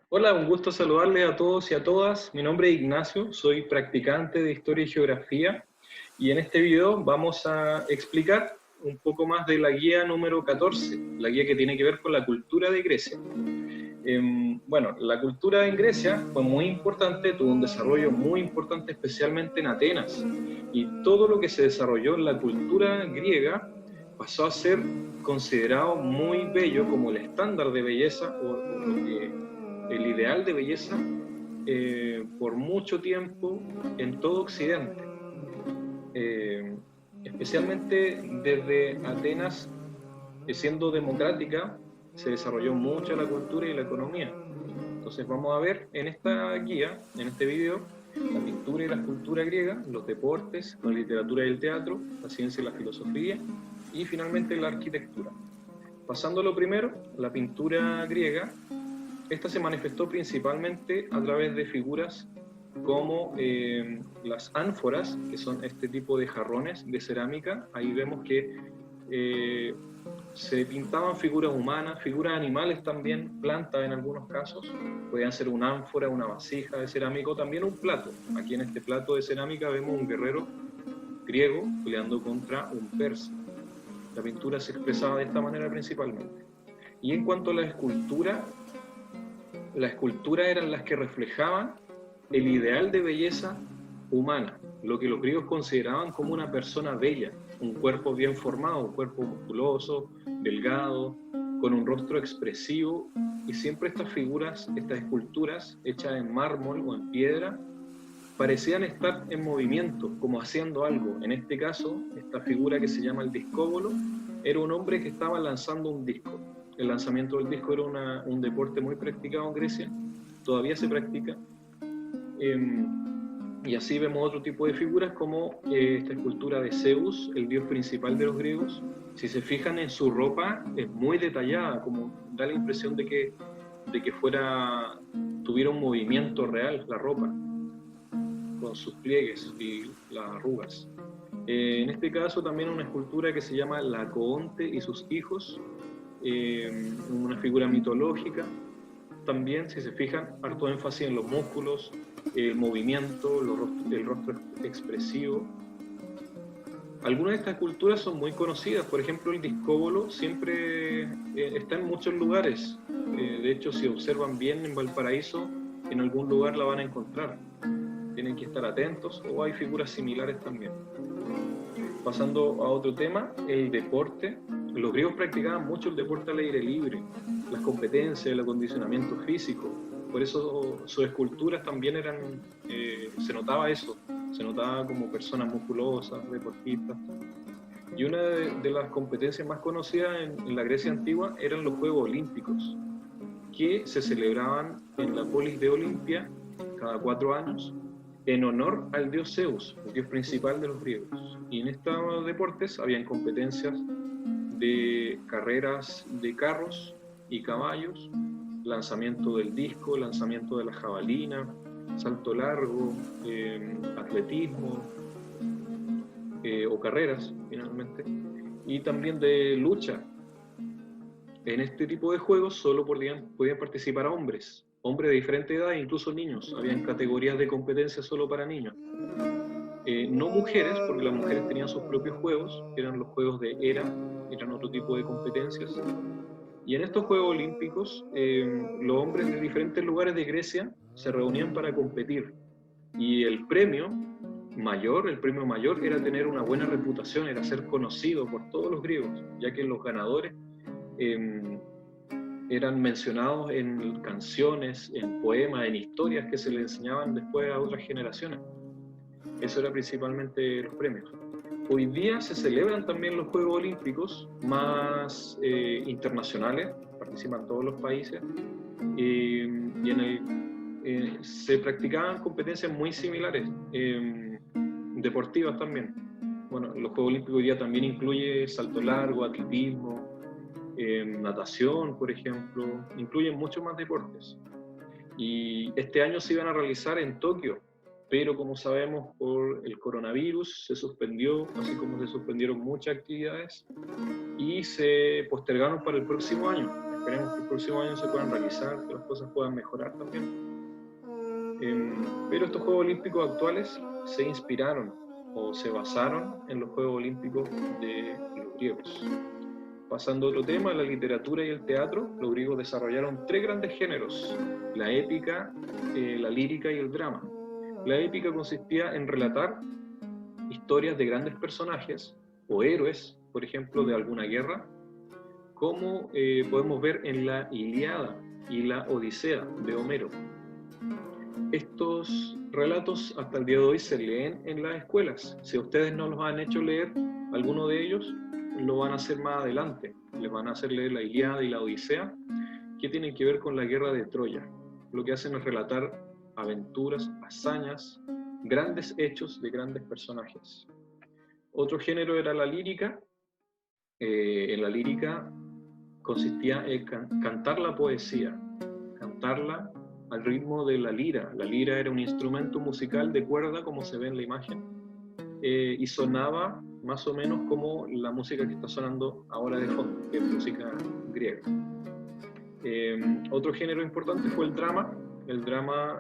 Hola, un gusto saludarles a todos y a todas. Mi nombre es Ignacio, soy practicante de Historia y Geografía y en este video vamos a explicar un poco más de la guía número 14, la guía que tiene que ver con la cultura de Grecia. Bueno, la cultura en Grecia fue muy importante, tuvo un desarrollo muy importante, especialmente en Atenas, y todo lo que se desarrolló en la cultura griega pasó a ser considerado muy bello como el estándar de belleza o lo que el ideal de belleza por mucho tiempo en todo Occidente, eh, especialmente desde Atenas, siendo democrática, se desarrolló mucho la cultura y la economía. Entonces vamos a ver en esta guía, en este video, la pintura y la escultura griega, los deportes, la literatura y el teatro, la ciencia y la filosofía, y finalmente la arquitectura. Pasando a lo primero, la pintura griega. Esta se manifestó principalmente a través de figuras como las ánforas, que son este tipo de jarrones de cerámica. Ahí vemos que eh, se pintaban figuras humanas, figuras animales también, plantas en algunos casos. Podían ser una ánfora, una vasija de cerámica o también un plato. Aquí en este plato de cerámica vemos un guerrero griego peleando contra un persa. La pintura se expresaba de esta manera principalmente. Y en cuanto a la escultura eran las que reflejaban el ideal de belleza humana, lo que los griegos consideraban como una persona bella, un cuerpo bien formado, un cuerpo musculoso, delgado, con un rostro expresivo, y siempre estas figuras, estas esculturas hechas en mármol o en piedra, parecían estar en movimiento, como haciendo algo. En este caso, esta figura que se llama el discóbolo, era un hombre que estaba lanzando un disco. El lanzamiento del disco era un deporte muy practicado en Grecia, todavía se practica. Y así vemos otro tipo de figuras como esta escultura de Zeus, el dios principal de los griegos. Si se fijan en su ropa, es muy detallada, como da la impresión de que tuviera un movimiento real la ropa, con sus pliegues y las arrugas. En este caso también una escultura que se llama Laocoonte y sus hijos, una figura mitológica. También, si se fijan, harto énfasis en los músculos, el movimiento, el rostro expresivo. Algunas de estas esculturas son muy conocidas, por ejemplo el discóbolo siempre está en muchos lugares. De hecho, si observan bien en Valparaíso, en algún lugar la van a encontrar. Tienen que estar atentos, o hay figuras similares también. Pasando a otro tema, el deporte. Los griegos practicaban mucho el deporte al aire libre, las competencias, el acondicionamiento físico. Por eso sus esculturas también se notaba eso, se notaba como personas musculosas, deportistas. Y una de las competencias más conocidas en la Grecia antigua eran los Juegos Olímpicos, que se celebraban en la polis de Olimpia cada 4 años en honor al dios Zeus, el dios principal de los griegos. Y en estos deportes habían competencias de carreras de carros y caballos, lanzamiento del disco, lanzamiento de la jabalina, salto largo, atletismo o carreras finalmente, y también de lucha. En este tipo de juegos solo podían participar hombres de diferente edad e incluso niños. Habían categorías de competencia solo para niños. No mujeres, porque las mujeres tenían sus propios juegos, eran los juegos de Hera, eran otro tipo de competencias. Y en estos Juegos Olímpicos, los hombres de diferentes lugares de Grecia se reunían para competir. Y el premio mayor era tener una buena reputación, era ser conocido por todos los griegos, ya que los ganadores eran mencionados en canciones, en poemas, en historias que se le enseñaban después a otras generaciones. Eso era principalmente los premios. Hoy día se celebran también los Juegos Olímpicos más internacionales, participan todos los países, y se practicaban competencias muy similares, deportivas también. Bueno, los Juegos Olímpicos hoy día también incluye salto largo, atletismo, natación, por ejemplo, incluyen muchos más deportes. Y este año se iban a realizar en Tokio, pero como sabemos por el coronavirus se suspendió, así como se suspendieron muchas actividades y se postergaron para el próximo año. esperemos que el próximo año se puedan realizar, que las cosas puedan mejorar también. Pero estos Juegos Olímpicos actuales se inspiraron o se basaron en los Juegos Olímpicos de los griegos. Pasando a otro tema, la literatura y el teatro, los griegos desarrollaron 3 grandes géneros: la épica, la lírica y el drama. La épica consistía en relatar historias de grandes personajes o héroes, por ejemplo, de alguna guerra, como podemos ver en la Ilíada y la Odisea de Homero. Estos relatos hasta el día de hoy se leen en las escuelas. Si ustedes no los han hecho leer, alguno de ellos lo van a hacer más adelante. Les van a hacer leer la Ilíada y la Odisea, que tienen que ver con la guerra de Troya. Lo que hacen es relatar aventuras, hazañas, grandes hechos de grandes personajes. Otro género era la lírica. En la lírica consistía en cantar la poesía, cantarla al ritmo de la lira. La lira era un instrumento musical de cuerda, como se ve en la imagen, y sonaba más o menos como la música que está sonando ahora de fondo, que es música griega. Otro género importante fue el drama. El drama,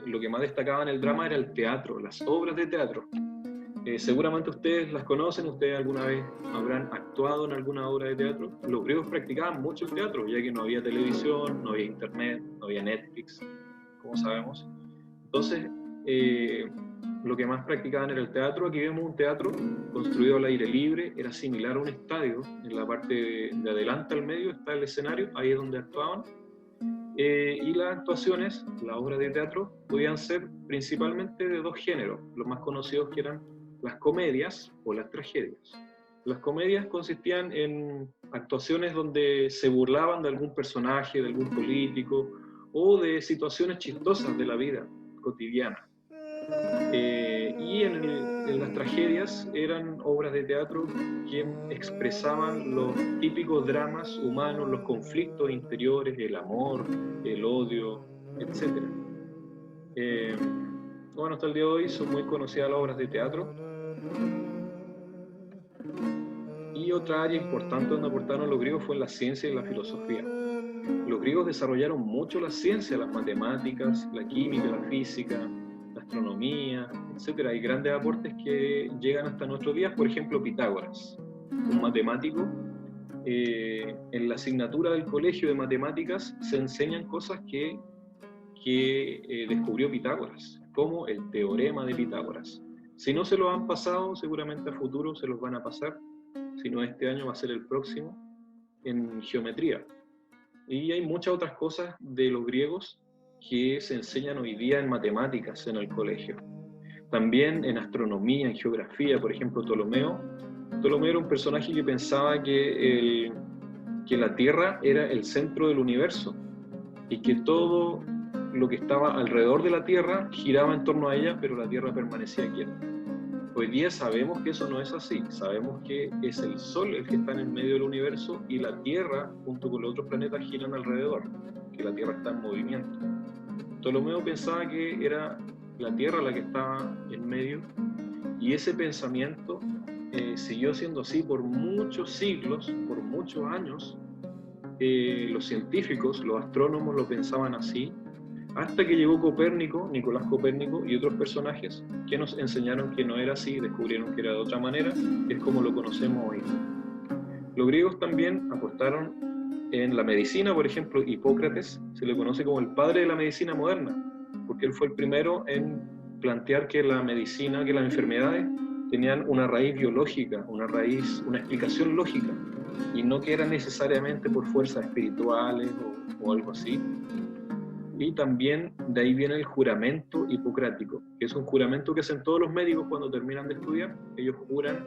lo que más destacaba en el drama era el teatro, las obras de teatro. Seguramente ustedes las conocen, ustedes alguna vez habrán actuado en alguna obra de teatro. Los griegos practicaban mucho el teatro, ya que no había televisión, no había internet, no había Netflix, como sabemos. Entonces, lo que más practicaban era el teatro. Aquí vemos un teatro construido al aire libre, era similar a un estadio. En la parte de adelante al medio está el escenario, ahí es donde actuaban. Y las actuaciones, las obras de teatro, podían ser principalmente de 2 géneros, los más conocidos, que eran las comedias o las tragedias. Las comedias consistían en actuaciones donde se burlaban de algún personaje, de algún político, o de situaciones chistosas de la vida cotidiana. Y en las tragedias eran obras de teatro que expresaban los típicos dramas humanos, los conflictos interiores, el amor, el odio, etc. Bueno, hasta el día de hoy son muy conocidas las obras de teatro. Y otra área importante donde aportaron los griegos fue en la ciencia y la filosofía. Los griegos desarrollaron mucho la ciencia, las matemáticas, la química, la física, la astronomía, etc. Hay grandes aportes que llegan hasta nuestros días. Por ejemplo, Pitágoras, un matemático. En la asignatura del colegio de matemáticas se enseñan cosas que descubrió Pitágoras, como el teorema de Pitágoras. Si no se lo han pasado, seguramente a futuro se los van a pasar. Si no este año, va a ser el próximo, en geometría. Y hay muchas otras cosas de los griegos que se enseñan hoy día en matemáticas en el colegio. También en astronomía, en geografía, por ejemplo, Ptolomeo. Ptolomeo era un personaje que pensaba que la Tierra era el centro del universo y que todo lo que estaba alrededor de la Tierra giraba en torno a ella, pero la Tierra permanecía quieta. Hoy día sabemos que eso no es así. Sabemos que es el Sol el que está en el medio del universo y la Tierra, junto con los otros planetas, giran alrededor, que la Tierra está en movimiento. Ptolomeo pensaba que era la Tierra la que estaba en medio, y ese pensamiento siguió siendo así por muchos siglos, por muchos años. Los científicos, los astrónomos lo pensaban así, hasta que llegó Copérnico, Nicolás Copérnico y otros personajes que nos enseñaron que no era así, descubrieron que era de otra manera, que es como lo conocemos hoy. Los griegos también apostaron en la medicina. Por ejemplo, Hipócrates se le conoce como el padre de la medicina moderna, porque él fue el primero en plantear que la medicina, que las enfermedades tenían una raíz biológica, una explicación lógica, y no que eran necesariamente por fuerzas espirituales o algo así. Y también de ahí viene el juramento hipocrático, que es un juramento que hacen todos los médicos cuando terminan de estudiar. Ellos juran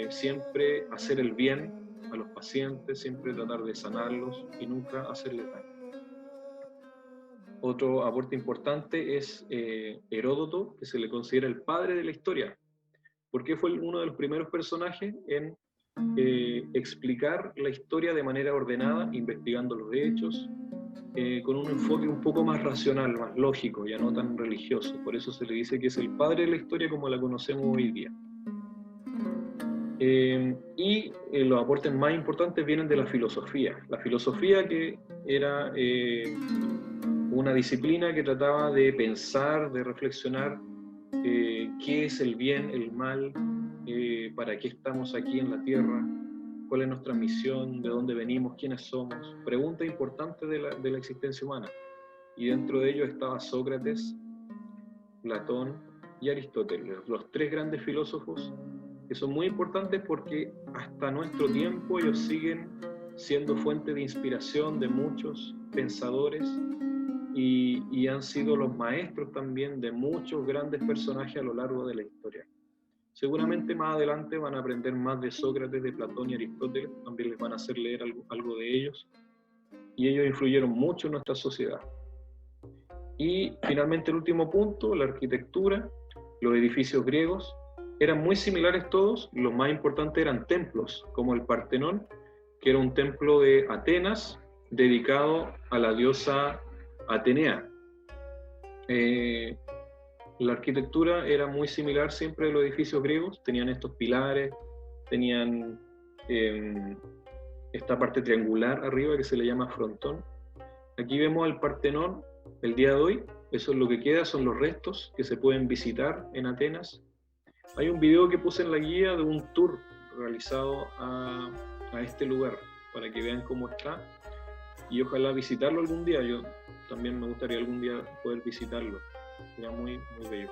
siempre hacer el bien a los pacientes, siempre tratar de sanarlos y nunca hacerles daño. Otro aporte importante es Heródoto, que se le considera el padre de la historia, porque fue uno de los primeros personajes en explicar la historia de manera ordenada, investigando los hechos, con un enfoque un poco más racional, más lógico, ya no tan religioso. Por eso se le dice que es el padre de la historia como la conocemos hoy día. Y los aportes más importantes vienen de la filosofía. La filosofía, que era una disciplina que trataba de pensar, de reflexionar qué es el bien, el mal, para qué estamos aquí en la tierra, cuál es nuestra misión, de dónde venimos, quiénes somos. Preguntas importantes de la existencia humana. Y dentro de ello estaba Sócrates, Platón y Aristóteles, los tres grandes filósofos que son muy importantes porque hasta nuestro tiempo ellos siguen siendo fuente de inspiración de muchos pensadores y han sido los maestros también de muchos grandes personajes a lo largo de la historia. Seguramente más adelante van a aprender más de Sócrates, de Platón y Aristóteles, también les van a hacer leer algo de ellos, y ellos influyeron mucho en nuestra sociedad. Y finalmente el último punto, la arquitectura, los edificios griegos, eran muy similares todos. Los más importantes eran templos, como el Partenón, que era un templo de Atenas dedicado a la diosa Atenea. La arquitectura era muy similar siempre a los edificios griegos, tenían estos pilares, tenían esta parte triangular arriba que se le llama frontón. Aquí vemos al Partenón el día de hoy, eso es lo que queda, son los restos que se pueden visitar en Atenas. Hay un video que puse en la guía de un tour realizado a este lugar, para que vean cómo está, y ojalá visitarlo algún día. Yo también me gustaría algún día poder visitarlo, sería muy, muy bello.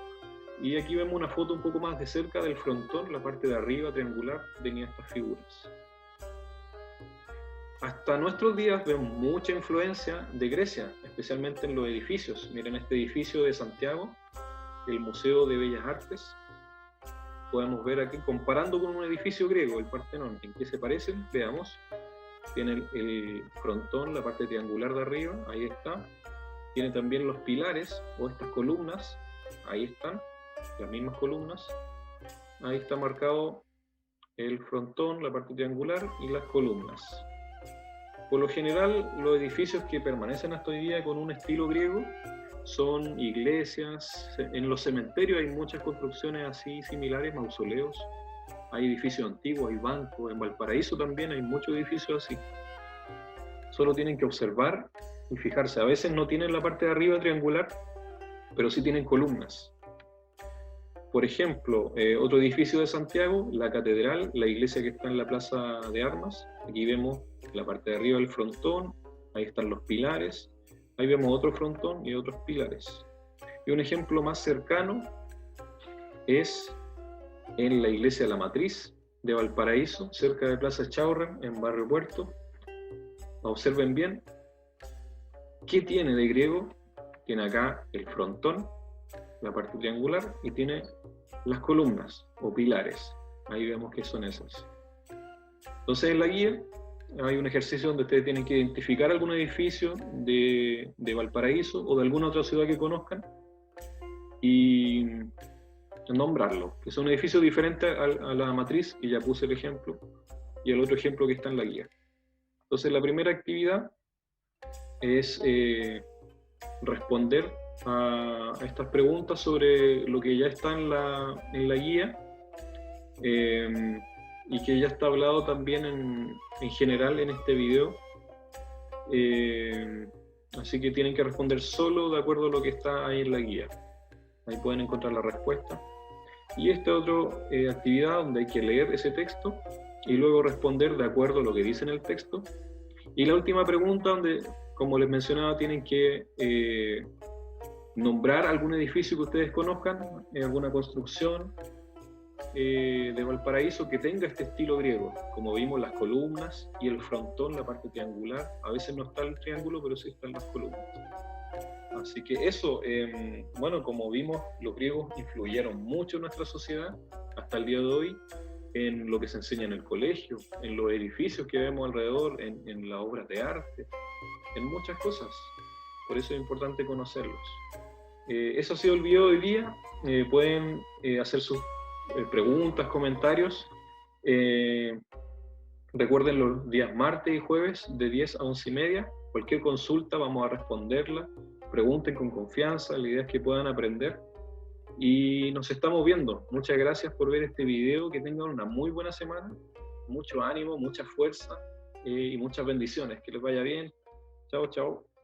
Y aquí vemos una foto un poco más de cerca del frontón, la parte de arriba triangular tenía estas figuras. Hasta nuestros días vemos mucha influencia de Grecia, especialmente en los edificios. Miren este edificio de Santiago, el Museo de Bellas Artes. Podemos ver aquí, comparando con un edificio griego, el Partenón, ¿en qué se parecen? Veamos. Tiene el frontón, la parte triangular de arriba, ahí está. Tiene también los pilares, o estas columnas, ahí están, las mismas columnas. Ahí está marcado el frontón, la parte triangular y las columnas. Por lo general, los edificios que permanecen hasta hoy día con un estilo griego son iglesias. En los cementerios hay muchas construcciones así similares, mausoleos. Hay edificios antiguos, hay bancos. En Valparaíso también hay muchos edificios así. Solo tienen que observar y fijarse. A veces no tienen la parte de arriba triangular, pero sí tienen columnas. Por ejemplo, otro edificio de Santiago, la catedral, la iglesia que está en la Plaza de Armas. Aquí vemos la parte de arriba del frontón, ahí están los pilares. Ahí vemos otro frontón y otros pilares. Y un ejemplo más cercano es en la iglesia de la Matriz de Valparaíso, cerca de Plaza Chaurren, en Barrio Puerto. Observen bien, ¿qué tiene de griego? Tiene acá el frontón, la parte triangular, y tiene las columnas o pilares. Ahí vemos que son esas. Entonces en la guía hay un ejercicio donde ustedes tienen que identificar algún edificio de Valparaíso o de alguna otra ciudad que conozcan y nombrarlo, que son edificios diferentes a la Matriz, que ya puse el ejemplo, y el otro ejemplo que está en la guía. Entonces la primera actividad es responder a estas preguntas sobre lo que ya está en la guía, y que ya está hablado también en general en este video. Así que tienen que responder solo de acuerdo a lo que está ahí en la guía. Ahí pueden encontrar la respuesta. Y esta otra actividad donde hay que leer ese texto y luego responder de acuerdo a lo que dice en el texto. Y la última pregunta donde, como les mencionaba, tienen que nombrar algún edificio que ustedes conozcan, alguna construcción de Valparaíso que tenga este estilo griego. Como vimos, las columnas y el frontón, la parte triangular. A veces no está el triángulo, pero sí están las columnas. Así que eso, bueno, como vimos, los griegos influyeron mucho en nuestra sociedad hasta el día de hoy, en lo que se enseña en el colegio, en los edificios que vemos alrededor, en las obras de arte, en muchas cosas. Por eso es importante conocerlos. Eso ha sido el video de hoy día. Pueden hacer sus preguntas, comentarios. Recuerden los días martes y jueves de 10 a 11:30. Cualquier consulta vamos a responderla. Pregunten con confianza, la idea es que puedan aprender. y nos estamos viendo. Muchas gracias por ver este video, que tengan una muy buena semana, mucho ánimo, mucha fuerza y muchas bendiciones, que les vaya bien. Chao, chao.